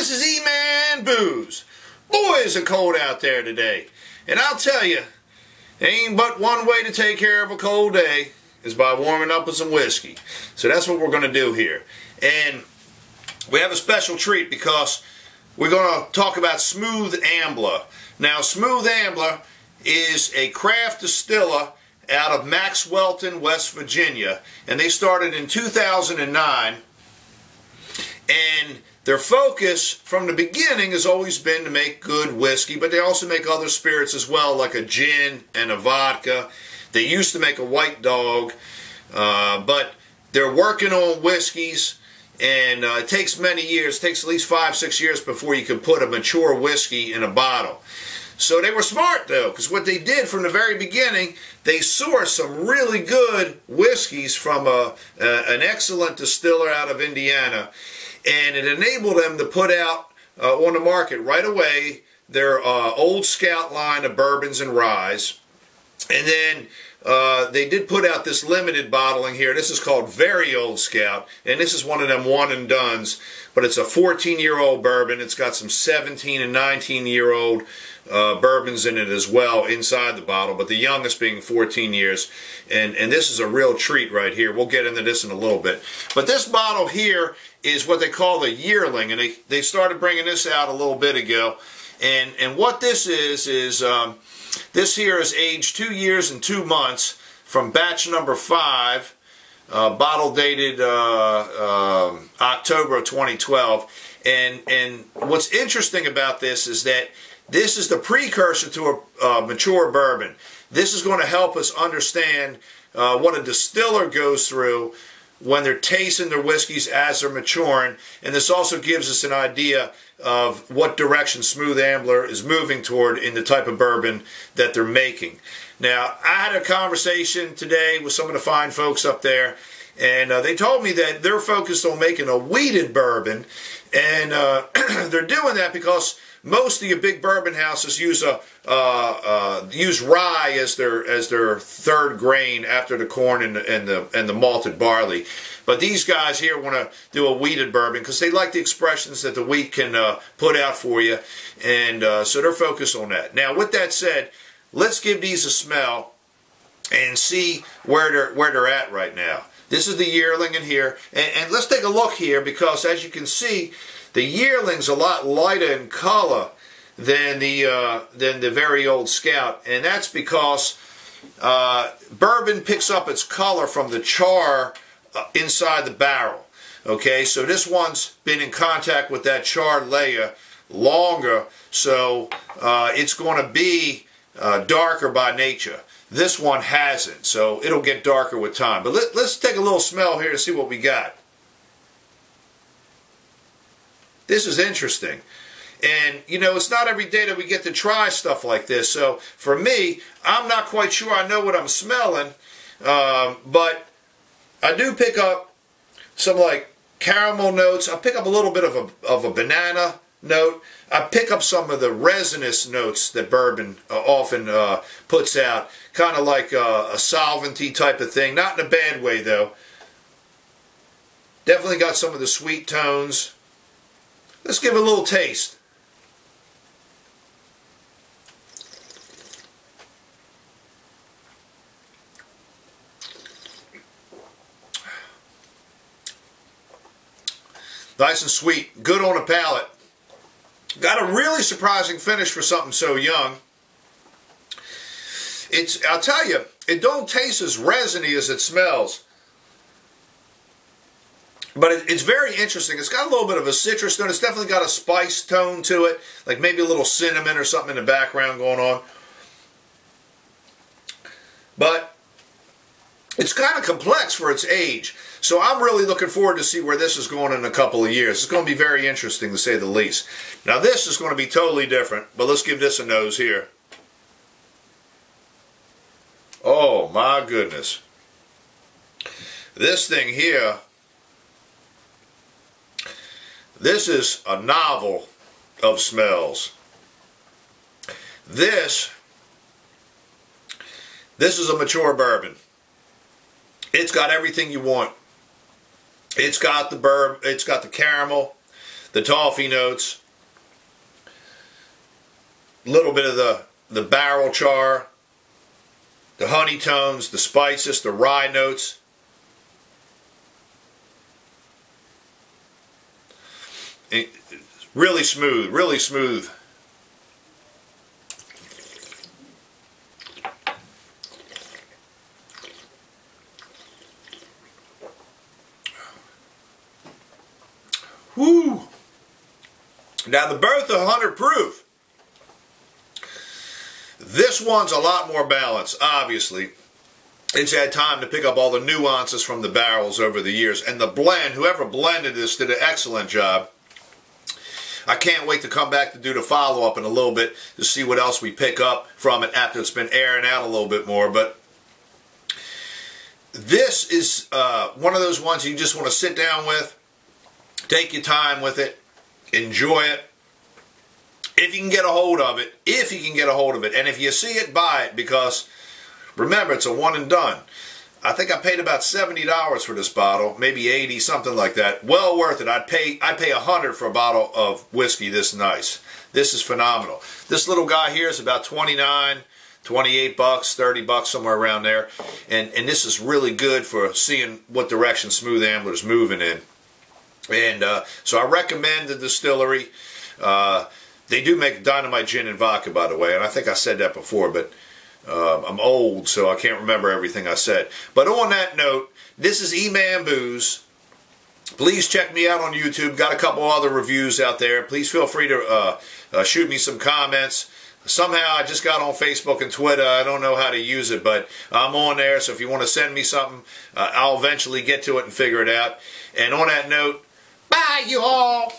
This is E-Man Booze. Boy, is it cold out there today. And I'll tell you, there ain't but one way to take care of a cold day is by warming up with some whiskey. So that's what we're going to do here. And we have a special treat because we're going to talk about Smooth Ambler. Now, Smooth Ambler is a craft distiller out of Maxwellton, West Virginia. And they started in 2009. And their focus from the beginning has always been to make good whiskey, but they also make other spirits as well, like a gin and a vodka. They used to make a white dog, but they're working on whiskeys, and it takes many years. It takes at least 5-6 years before you can put a mature whiskey in a bottle. So they were smart, though, because what they did from the very beginning, they sourced some really good whiskeys from an excellent distiller out of Indiana, and it enabled them to put out on the market right away their Old Scout line of bourbons and ryes. And then they did put out this limited bottling here. This is called Very Old Scout, and this is one of them one and dones, but it's a 14-year-old bourbon. It's got some 17 and 19-year-old bourbons in it as well inside the bottle, but the youngest being 14 years. And this is a real treat right here. We'll get into this in a little bit. But this bottle here is what they call the Yearling, and they started bringing this out a little bit ago. And what this is this here is aged 2 years and 2 months from batch number 5, bottle dated October of 2012. And what's interesting about this is that this is the precursor to a mature bourbon. This is going to help us understand what a distiller goes through when they're tasting their whiskeys as they're maturing. And this also gives us an idea of what direction Smooth Ambler is moving toward in the type of bourbon that they're making. Now, I had a conversation today with some of the fine folks up there, and they told me that they're focused on making a wheated bourbon, and they're doing that because most of your big bourbon houses use rye as their third grain after the corn and the malted barley. But these guys here want to do a wheated bourbon because they like the expressions that the wheat can put out for you, and so they're focused on that. Now, with that said, let's give these a smell and see where they're at right now. This is the Yearling in here, and let's take a look here because, as you can see, the Yearling's a lot lighter in color than the Very Old Scout, and that's because bourbon picks up its color from the char inside the barrel. Okay, so this one's been in contact with that charred layer longer, so it's going to be darker by nature. This one hasn't, so it'll get darker with time. But let's take a little smell here to see what we got. This is interesting. And, you know, it's not every day that we get to try stuff like this. So, for me, I'm not quite sure I know what I'm smelling. But I do pick up some, like, caramel notes. I pick up a little bit of a banana note. I pick up some of the resinous notes that bourbon often puts out. Kind of like a solventy type of thing. Not in a bad way, though. Definitely got some of the sweet tones. Let's give it a little taste. Nice and sweet. Good on the palate. Got a really surprising finish for something so young. I'll tell you, it don't taste as resiny as it smells. But it's very interesting. It's got a little bit of a citrus note. It's definitely got a spice tone to it, like maybe a little cinnamon or something in the background going on. But it's kind of complex for its age. So I'm really looking forward to see where this is going in a couple of years. It's going to be very interesting, to say the least. Now, this is going to be totally different, but let's give this a nose here. Oh, my goodness. This thing here, this is a novel of smells. This is a mature bourbon. It's got everything you want. It's got the caramel, the toffee notes, a little bit of the barrel char, the honey tones, the spices, the rye notes. Really smooth, really smooth. Woo! Now the Bertha 100 proof. This one's a lot more balanced, obviously. It's had time to pick up all the nuances from the barrels over the years. And the blend, whoever blended this did an excellent job. I can't wait to come back to do the follow-up in a little bit to see what else we pick up from it after it's been airing out a little bit more. But this is one of those ones you just want to sit down with, take your time with it, enjoy it. If you can get a hold of it, and if you see it, buy it, because remember, it's a one and done. I think I paid about $70 for this bottle, maybe 80, something like that. Well worth it. I'd pay $100 for a bottle of whiskey this nice. This is phenomenal. This little guy here is about 29, 28 bucks, 30 bucks, somewhere around there. And this is really good for seeing what direction Smooth Ambler is moving in. And so I recommend the distillery. They do make dynamite gin and vodka, by the way, and I think I said that before, but I'm old, so I can't remember everything I said. But on that note, this is E-Man Booze. Please check me out on YouTube. Got a couple other reviews out there. Please feel free to shoot me some comments. Somehow I just got on Facebook and Twitter. I don't know how to use it, but I'm on there, so if you want to send me something, I'll eventually get to it and figure it out. And on that note, bye, you all!